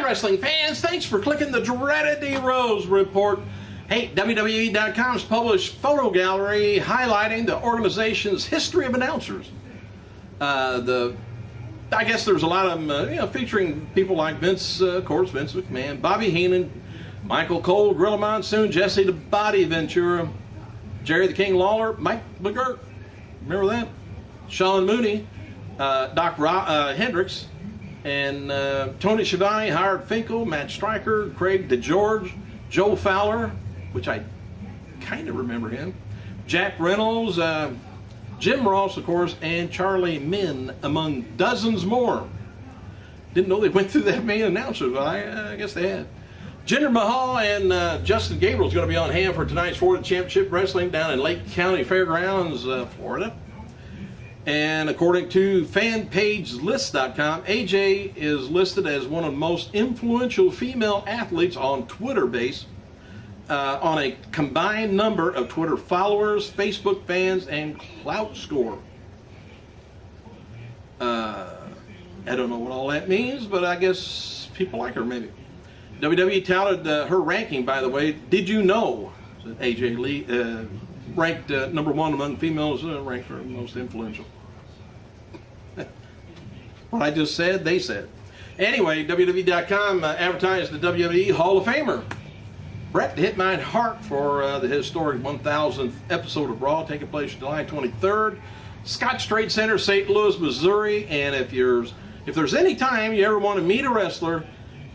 wrestling fans, thanks for clicking the dreaded D-Rose Report. Hey, WWE.com's published photo gallery highlighting the organization's history of announcers. I guess there's a lot of them, featuring people like Vince, of course, Vince McMahon, Bobby Heenan, Michael Cole, Gorilla Monsoon, Jesse the Body Ventura, Jerry the King Lawler, Mike McGirt, remember that? Sean Mooney, Doc Hendricks, and Tony Schiavone, Howard Finkel, Matt Stryker, Craig DeGeorge, Joe Fowler, which I kind of remember him, Jack Reynolds, Jim Ross, of course, and Charlie Min, among dozens more. Didn't know they went through that many announcers, but I guess they had. Jinder Mahal and Justin Gabriel is going to be on hand for tonight's Florida Championship Wrestling down in Lake County Fairgrounds, Florida. And according to FanPageList.com, AJ is listed as one of the most influential female athletes on Twitter base, on a combined number of Twitter followers, Facebook fans, and Clout Score. I don't know what all that means, but I guess people like her maybe. WWE touted her ranking, by the way. Did you know that AJ Lee ranked number one among females, ranked her most influential? What I just said, they said. Anyway, WWE.com advertised the WWE Hall of Famer Bret the Hitman Hart for the historic 1000th episode of Raw, taking place July 23rd, Scotts Trade Center, St. Louis, Missouri. And if there's any time you ever want to meet a wrestler,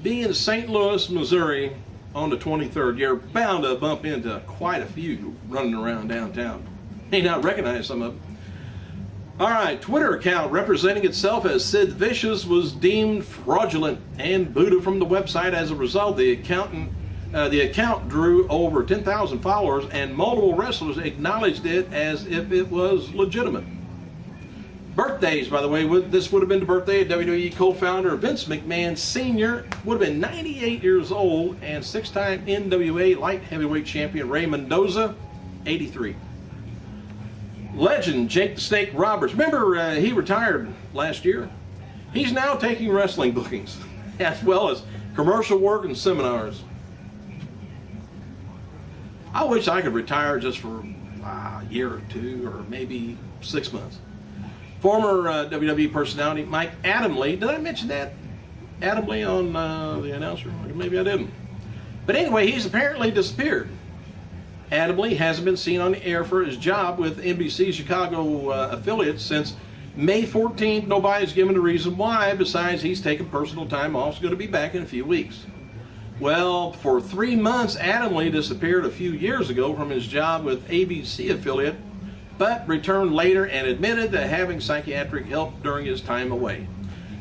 be in St. Louis, Missouri on the 23rd. You're bound to bump into quite a few running around downtown. May not recognize some of them. All right, Twitter account representing itself as Sid Vicious was deemed fraudulent and booted from the website. As a result, the account drew over 10,000 followers, and multiple wrestlers acknowledged it as if it was legitimate. Birthdays, by the way, this would have been the birthday of WWE co-founder Vince McMahon Sr., would have been 98 years old, and six-time NWA light heavyweight champion Ray Mendoza, 83. Legend Jake the Snake Roberts, remember he retired last year? He's now taking wrestling bookings, as well as commercial work and seminars. I wish I could retire just for a year or two, or maybe 6 months. Former WWE personality Mike Adamle, did I mention that? Adamle on the announcer? Maybe I didn't. But anyway, he's apparently disappeared. Adamle hasn't been seen on the air for his job with NBC Chicago affiliate since May 14th. Nobody's given a reason why, besides he's taking personal time off. He's going to be back in a few weeks. Well, for 3 months, Adamle disappeared a few years ago from his job with ABC affiliate, but returned later and admitted to having psychiatric help during his time away.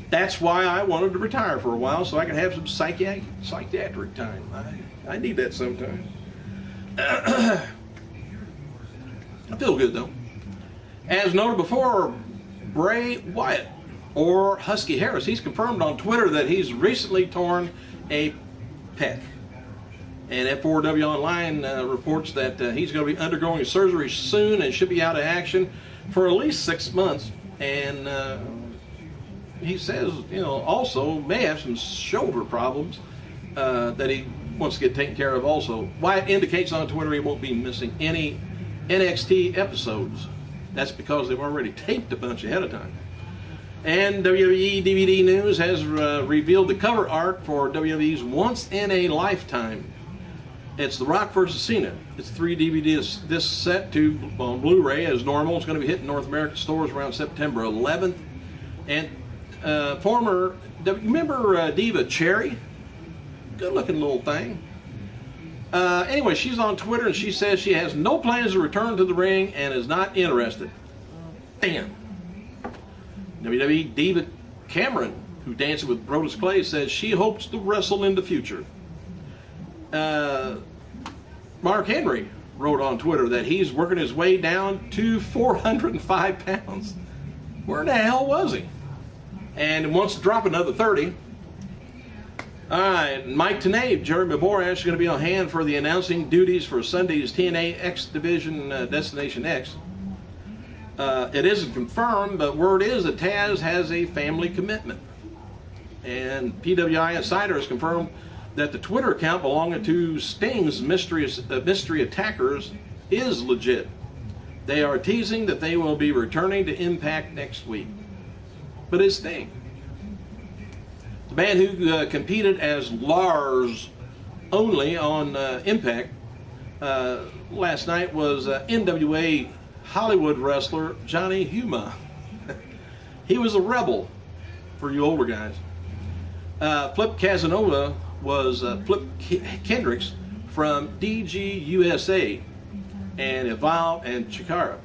That's why I wanted to retire for a while, so I could have some psychiatric time. I need that sometimes. I feel good though. As noted before, Bray Wyatt, or Husky Harris, he's confirmed on Twitter that he's recently torn a pec. And F4W Online reports that he's going to be undergoing surgery soon and should be out of action for at least 6 months. And he says, also may have some shoulder problems that he wants to get taken care of also. Wyatt indicates on Twitter he won't be missing any NXT episodes. That's because they've already taped a bunch ahead of time. And WWE DVD News has revealed the cover art for WWE's Once in a Lifetime. It's The Rock vs. Cena. It's 3 DVDs. This set to on Blu-ray as normal. It's going to be hitting North American stores around September 11th. And remember Diva Cherry? Good looking little thing. Anyway, she's on Twitter and she says she has no plans to return to the ring and is not interested. Damn. WWE Diva Cameron, who dances with Brodus Clay, says she hopes to wrestle in the future. Mark Henry wrote on Twitter that he's working his way down to 405 pounds. Where the hell was he? And wants to drop another 30. All right, Mike Tenay, Jeremy Borash is going to be on hand for the announcing duties for Sunday's TNA X Division Destination X. It isn't confirmed, but word is that Taz has a family commitment. And PWI Insider has confirmed that the Twitter account belonging to Sting's mystery attackers is legit. They are teasing that they will be returning to Impact next week. But it's Sting. The man who competed as Lars only on Impact last night was NWA Hollywood wrestler Johnny Huma. He was a rebel for you older guys. Flip Casanova was Flip Kendricks from DG USA and Evolve and Chikara.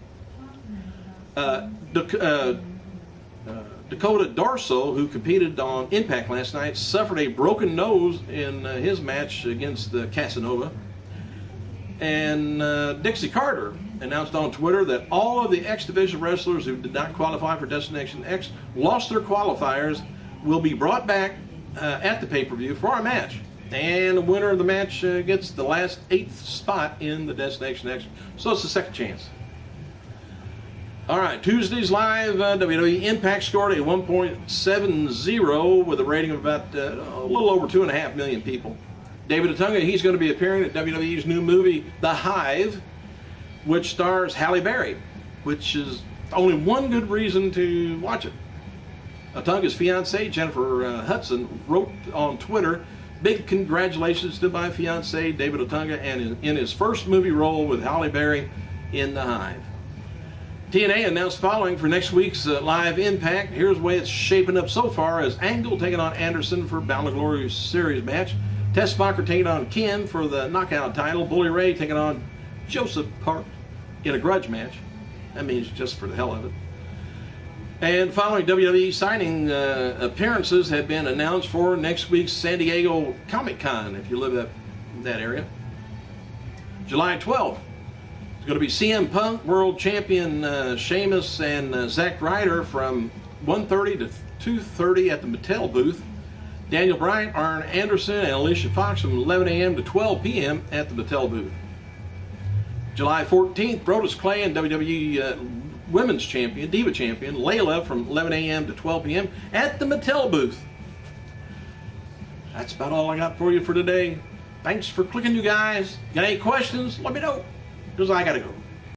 Dakota Darso, who competed on Impact last night, suffered a broken nose in his match against Casanova. And Dixie Carter announced on Twitter that all of the X Division wrestlers who did not qualify for Destination X lost their qualifiers will be brought back at the pay-per-view for our match. And the winner of the match gets the last 8th spot in the Destination X. So it's the second chance. All right, Tuesday's live WWE Impact scored a 1.70 with a rating of about a little over 2.5 million people. David Otunga, he's going to be appearing at WWE's new movie, The Hive, which stars Halle Berry, which is only one good reason to watch it. Otunga's fiancée, Jennifer Hudson, wrote on Twitter, "Big congratulations to my fiancé, David Otunga, and in his first movie role with Halle Berry in The Hive." TNA announced following for next week's live Impact. Here's the way it's shaping up so far: as Angle taking on Anderson for Bound of Glory Series match, Tess Smocker taking on Kim for the Knockout title, Bully Ray taking on Joseph Park in a grudge match. That means just for the hell of it. And following WWE signing appearances have been announced for next week's San Diego Comic-Con, if you live in that area. July 12th. It's going to be CM Punk, World Champion Sheamus, and Zack Ryder from 1:30 to 2:30 at the Mattel booth. Daniel Bryan, Arn Anderson, and Alicia Fox from 11 a.m. to 12 p.m. at the Mattel booth. July 14th, Brodus Clay and WWE Women's Champion, Diva Champion, Layla from 11 a.m. to 12 p.m. at the Mattel booth. That's about all I got for you for today. Thanks for clicking, you guys. Got any questions? Let me know, because I got to go.